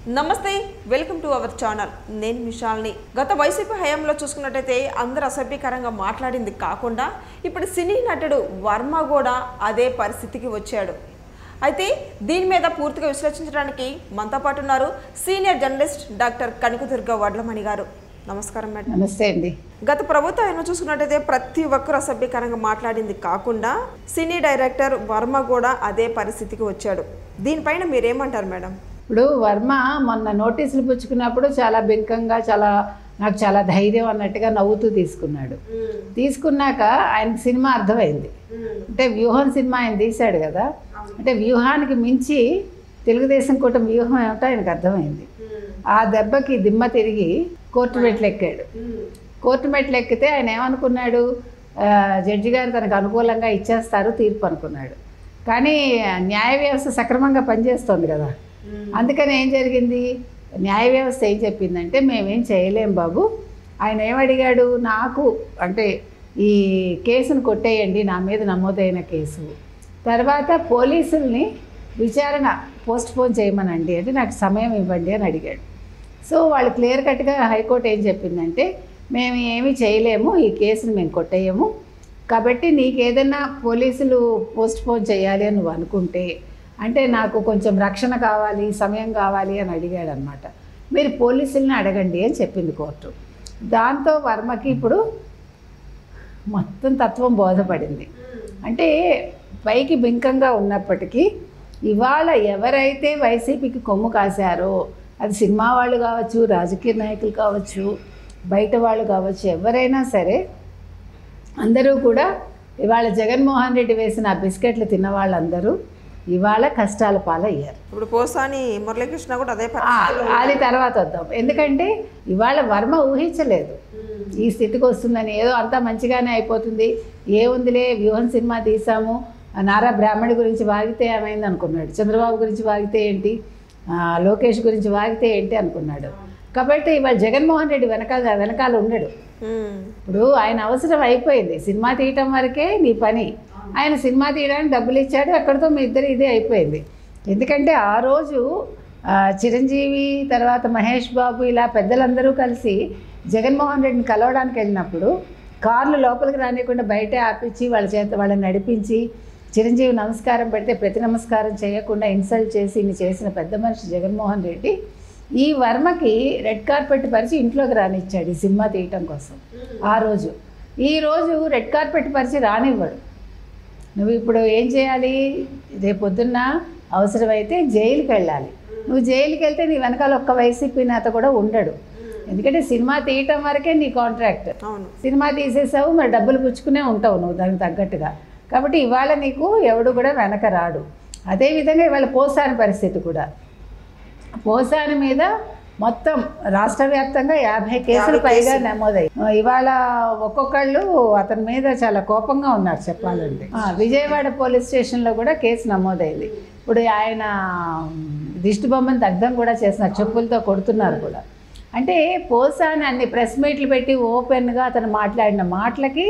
నమస్తే, welcome to our channel. నేను మిషాల్ని. గత వైసీపీ హయాంలో చూసుకున్నట్టయితే అందరు అసభ్యకరంగా మాట్లాడింది కాకుండా ఇప్పుడు సినీ నటుడు వర్మ కూడా అదే పరిస్థితికి వచ్చాడు. అయితే దీని మీద పూర్తిగా విశ్లేషించడానికి మనతో పాటు ఉన్నారు senior journalist doctor Kanakadurga Vadlamani గారు. నమస్కారం మేడం. నమస్తే అండి. గత ప్రభుత్వం ఆయన చూసుకున్నట్టయితే ప్రతి ఒక్కరు అసభ్యకరంగా మాట్లాడింది కాకుండా సినీ డైరెక్టర్ వర్మ కూడా అదే పరిస్థితికి వచ్చాడు. దీనిపైన మీరేమంటారు మేడం? ఇప్పుడు వర్మ మొన్న నోటీసులు పుచ్చుకున్నప్పుడు చాలా బెంకంగా నాకు చాలా ధైర్యం అన్నట్టుగా నవ్వుతూ తీసుకున్నాడు. తీసుకున్నాక ఆయనకి సినిమా అర్థమైంది. అంటే వ్యూహం సినిమా ఆయన తీశాడు కదా, అంటే వ్యూహానికి మించి తెలుగుదేశం కూటమి వ్యూహం ఏమిటో ఆయనకు అర్థమైంది. ఆ దెబ్బకి దిమ్మ తిరిగి కోర్టు మెట్లు ఎక్కాడు. కోర్టు మెట్లు ఎక్కితే ఆయన ఏమనుకున్నాడు, జడ్జి గారు తనకు అనుకూలంగా ఇచ్చేస్తారు తీర్పు అనుకున్నాడు. కానీ న్యాయ వ్యవస్థ సక్రమంగా పనిచేస్తుంది కదా, అందుకని ఏం జరిగింది, న్యాయ వ్యవస్థ ఏం చెప్పిందంటే మేమేం చేయలేం బాబు, ఆయన ఏమడిగాడు, నాకు అంటే ఈ కేసును కొట్టేయండి, నా మీద నమోదైన కేసు, తర్వాత పోలీసుల్ని విచారణ పోస్ట్ పోన్ చేయమనండి అంటే నాకు సమయం ఇవ్వండి అని అడిగాడు. సో వాళ్ళు క్లియర్ కట్గా హైకోర్టు ఏం చెప్పిందంటే మేము ఏమీ చేయలేము, ఈ కేసును మేము కొట్టేయము, కాబట్టి నీకు ఏదైనా పోలీసులు పోస్ట్ పోన్ చేయాలి అని నువ్వు అనుకుంటే అంటే నాకు కొంచెం రక్షణ కావాలి, సమయం కావాలి అని అడిగాడు అనమాట. మీరు పోలీసుల్ని అడగండి అని చెప్పింది కోర్టు. దాంతో వర్మకి ఇప్పుడు మొత్తం తత్వం బోధపడింది. అంటే పైకి బింకంగా ఉన్నప్పటికీ ఇవాళ ఎవరైతే వైసీపీకి కొమ్ము కాశారో, అది సినిమా వాళ్ళు కావచ్చు, రాజకీయ నాయకులు కావచ్చు, బయట వాళ్ళు కావచ్చు, ఎవరైనా సరే అందరూ కూడా ఇవాళ జగన్మోహన్ రెడ్డి వేసిన ఆ బిస్కెట్లు తిన్న వాళ్ళందరూ ఇవాళ కష్టాల పాలయ్యారు. ఇప్పుడు పోసాని మురళీకృష్ణ కూడా అదే అది తర్వాత వద్దాం. ఎందుకంటే ఇవాళ వర్మ ఊహించలేదు ఈ స్థితికి వస్తుందని. ఏదో అంతా మంచిగానే అయిపోతుంది, ఏముందిలే వ్యూహం సినిమా తీసాము, నారా బ్రాహ్మణి గురించి వాగితే ఏమైంది అనుకున్నాడు, చంద్రబాబు గురించి వాగితే ఏంటి, లోకేష్ గురించి వాగితే ఏంటి అనుకున్నాడు. కాబట్టి ఇవాళ జగన్మోహన్ రెడ్డి వెనకాల ఉండడు. ఇప్పుడు ఆయన అవసరం అయిపోయింది, సినిమా తీయటం వరకే నీ పని, ఆయన సినిమా తీయడానికి డబ్బులు ఇచ్చాడు, అక్కడితో మీ ఇద్దరు ఇదే అయిపోయింది. ఎందుకంటే ఆ రోజు చిరంజీవి తర్వాత మహేష్ బాబు ఇలా పెద్దలందరూ కలిసి జగన్మోహన్ రెడ్డిని కలవడానికి వెళ్ళినప్పుడు కార్లు లోపలికి రానియకుండా బయటే ఆపించి వాళ్ళ చేత వాళ్ళని నడిపించి చిరంజీవి నమస్కారం పెడితే ప్రతి నమస్కారం చేయకుండా ఇన్సల్ట్ చేసి ఇన్ని చేసిన పెద్ద మనిషి జగన్మోహన్ రెడ్డి ఈ వర్మకి రెడ్ కార్పెట్ పరిచి ఇంట్లోకి రానిచ్చాడు ఈ సినిమా తీయటం కోసం. ఆ రోజు ఈరోజు రెడ్ కార్పెట్ పరిచి రానివ్వడు. నువ్వు ఇప్పుడు ఏం చేయాలి, రేపొద్దున్న అవసరమైతే జైలుకి వెళ్ళాలి. నువ్వు జైలుకి వెళ్తే నీ వెనకాల ఒక్క వైసీపీ నేత కూడా ఉండడు. ఎందుకంటే సినిమా తీయటం వరకే నీ కాంట్రాక్ట్, సినిమా తీసేసావు, మరి డబ్బులు పుచ్చుకునే ఉంటావు నువ్వు దానికి తగ్గట్టుగా. కాబట్టి ఇవాళ నీకు ఎవడు కూడా వెనక రాడు. అదేవిధంగా ఇవాళ పోసాని పరిస్థితి కూడా, పోసాని మీద మొత్తం రాష్ట్ర వ్యాప్తంగా 50 కేసులు పైగా నమోదయ్యాయి. ఇవాళ ఒక్కొక్కళ్ళు అతని మీద చాలా కోపంగా ఉన్నారు చెప్పాలంటే. విజయవాడ పోలీస్ స్టేషన్లో కూడా కేసు నమోదైంది. ఇప్పుడు ఆయన దిష్టి బొమ్మను దగ్ధం కూడా చేస్తున్నారు, చెప్పులతో కొడుతున్నారు కూడా. అంటే పోసాని అన్ని ప్రెస్ మీట్లు పెట్టి ఓపెన్గా అతను మాట్లాడిన మాటలకి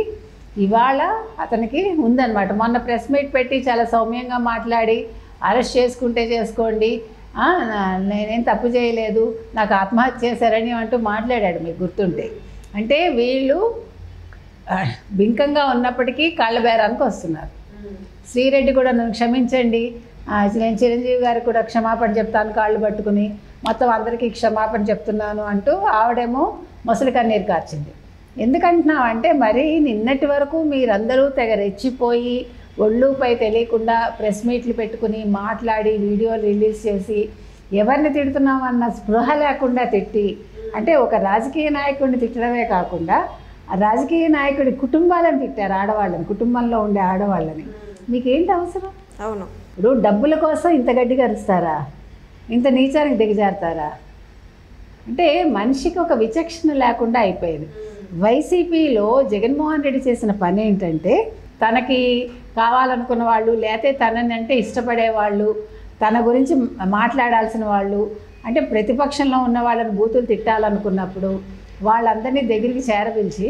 ఇవాళ అతనికి ఉందన్నమాట. మొన్న ప్రెస్ మీట్ పెట్టి చాలా సౌమ్యంగా మాట్లాడి అరెస్ట్ చేసుకుంటే చేసుకోండి, నేనేం తప్పు చేయలేదు, నాకు ఆత్మహత్య చేశారని అంటూ మాట్లాడాడు, మీకు గుర్తుంటే. అంటే వీళ్ళు బింకంగా ఉన్నప్పటికీ కాళ్ళ బేరానికి వస్తున్నారు. శ్రీరెడ్డి కూడా నన్ను క్షమించండి, నేను చిరంజీవి గారికి కూడా క్షమాపణ చెప్తాను కాళ్ళు పట్టుకుని, మొత్తం అందరికీ క్షమాపణ చెప్తున్నాను అంటూ ఆవిడేమో మొసలి కన్నీరు కార్చింది. ఎందుకంటున్నావు అంటే మరి నిన్నటి వరకు మీరందరూ తెగ రెచ్చిపోయి ఒళ్ళుపై తెలియకుండా ప్రెస్ మీట్లు పెట్టుకుని మాట్లాడి వీడియోలు రిలీజ్ చేసి ఎవరిని తిడుతున్నామన్న స్పృహ లేకుండా తిట్టి, అంటే ఒక రాజకీయ నాయకుడిని తిట్టడమే కాకుండా ఆ రాజకీయ నాయకుడి కుటుంబాలను తిట్టారు, ఆడవాళ్ళని, కుటుంబంలో ఉండే ఆడవాళ్ళని. మీకేంటి అవసరం? అవును. ఇప్పుడు డబ్బుల కోసం ఇంత గడ్డిగా అరుస్తారా, ఇంత నీచానికి దిగజారుతారా? అంటే మనిషికి ఒక విచక్షణ లేకుండా అయిపోయింది. వైసీపీలో జగన్మోహన్ రెడ్డి చేసిన పని ఏంటంటే తనకి కావాలనుకున్న వాళ్ళు, లేకపోతే తనని అంటే ఇష్టపడేవాళ్ళు, తన గురించి మాట్లాడాల్సిన వాళ్ళు, అంటే ప్రతిపక్షంలో ఉన్న వాళ్ళని బూతులు తిట్టాలనుకున్నప్పుడు వాళ్ళందరినీ దగ్గరికి చేరపిలిచి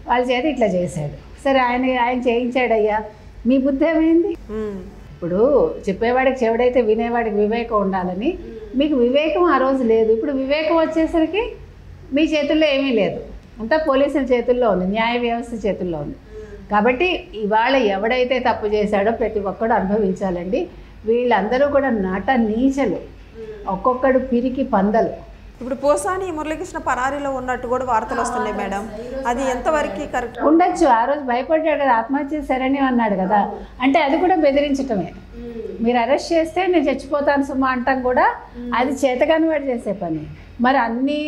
వాళ్ళ చేత ఇట్లా చేశాడు. సరే ఆయన చేయించాడయ్యా, మీ బుద్ధి ఏమైంది? ఇప్పుడు చెప్పేవాడికి చెవుడైతే వినేవాడికి వివేకం ఉండాలని మీకు వివేకం ఆ రోజు లేదు. ఇప్పుడు వివేకం వచ్చేసరికి మీ చేతుల్లో ఏమీ లేదు, అంతా పోలీసుల చేతుల్లో ఉంది, న్యాయ వ్యవస్థ చేతుల్లో ఉంది. కాబట్టి ఇవాళ ఎవడైతే తప్పు చేశాడో ప్రతి ఒక్కడు అనుభవించాలండి. వీళ్ళందరూ కూడా నట నీచలు, ఒక్కొక్కడు పిరికి పందలు. ఇప్పుడు పోసాని మురళీకృష్ణ పరారీలో ఉన్నట్టు కూడా వార్తలు వస్తున్నాయి మేడం, అది ఎంతవరకు కరెక్ట్ ఉండొచ్చు? ఆ రోజు భయపడ్డాడు కదా, ఆత్మహత్య సరేనే అన్నాడు కదా, అంటే అది కూడా బెదిరించటమే. మీరు అరెస్ట్ చేస్తే నేను చచ్చిపోతాను సుమా అంటాం కూడా అది చేతగాని వాడు చేసే పని. మరి అన్ని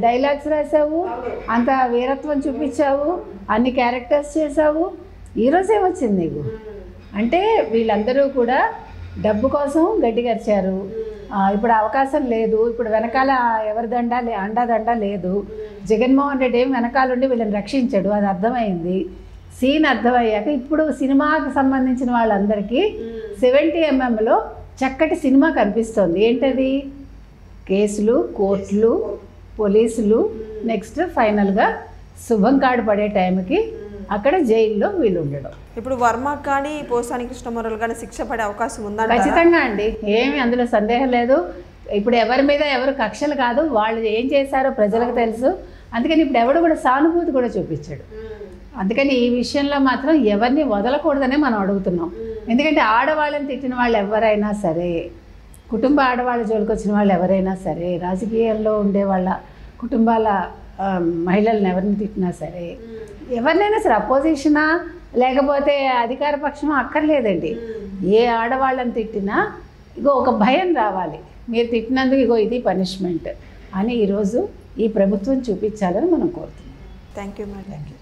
డైలాగ్స్ రాసావు, అంత వీరత్వం చూపించావు, అన్ని క్యారెక్టర్స్ చేసావు, ఈరోజు ఏమొచ్చింది నీకు? అంటే వీళ్ళందరూ కూడా డబ్బు కోసం గడ్డి గరిచారు. ఇప్పుడు అవకాశం లేదు, ఇప్పుడు వెనకాల ఎవరి అండాదండ లేదు. జగన్మోహన్ రెడ్డి ఏం వెనకాలండి వీళ్ళని రక్షించాడు, అది అర్థమైంది. సీన్ అర్థమయ్యాక ఇప్పుడు సినిమాకి సంబంధించిన వాళ్ళందరికీ 70mm చక్కటి సినిమా కనిపిస్తోంది. ఏంటది? కేసులు, కోర్టులు, పోలీసులు, నెక్స్ట్ ఫైనల్గా శుభం కాడు పడే టైంకి అక్కడ జైల్లో వీళ్ళు ఉండడం. ఇప్పుడు వర్మకు కానీ పోసాని కృష్ణమురళి కానీ శిక్ష పడే అవకాశం ఉందా? ఖచ్చితంగా అండి, ఏమి అందులో సందేహం లేదు. ఇప్పుడు ఎవరి మీద ఎవరు కక్షలు కాదు, వాళ్ళు ఏం చేశారో ప్రజలకు తెలుసు. అందుకని ఇప్పుడు ఎవడు కూడా సానుభూతి కూడా చూపించాడు. అందుకని ఈ విషయంలో మాత్రం ఎవరిని వదలకూడదనే మనం అడుగుతున్నాం. ఎందుకంటే ఆడవాళ్ళని తిట్టిన వాళ్ళు ఎవరైనా సరే, కుటుంబ ఆడవాళ్ళ జోలికి వచ్చిన వాళ్ళు ఎవరైనా సరే, రాజకీయాల్లో ఉండే వాళ్ళ కుటుంబాల మహిళలను ఎవరిని తిట్టినా సరే, ఎవరినైనా సరే, అపోజిషనా లేకపోతే అధికార పక్షమా అక్కర్లేదండి. ఏ ఆడవాళ్ళని తిట్టినా ఇగో ఒక భయం రావాలి, మీరు తిట్టినందుకు ఇగో ఇది పనిష్మెంట్ అని ఈరోజు ఈ ప్రభుత్వం చూపించాలని మనం కోరుతున్నాం. Thank you madam.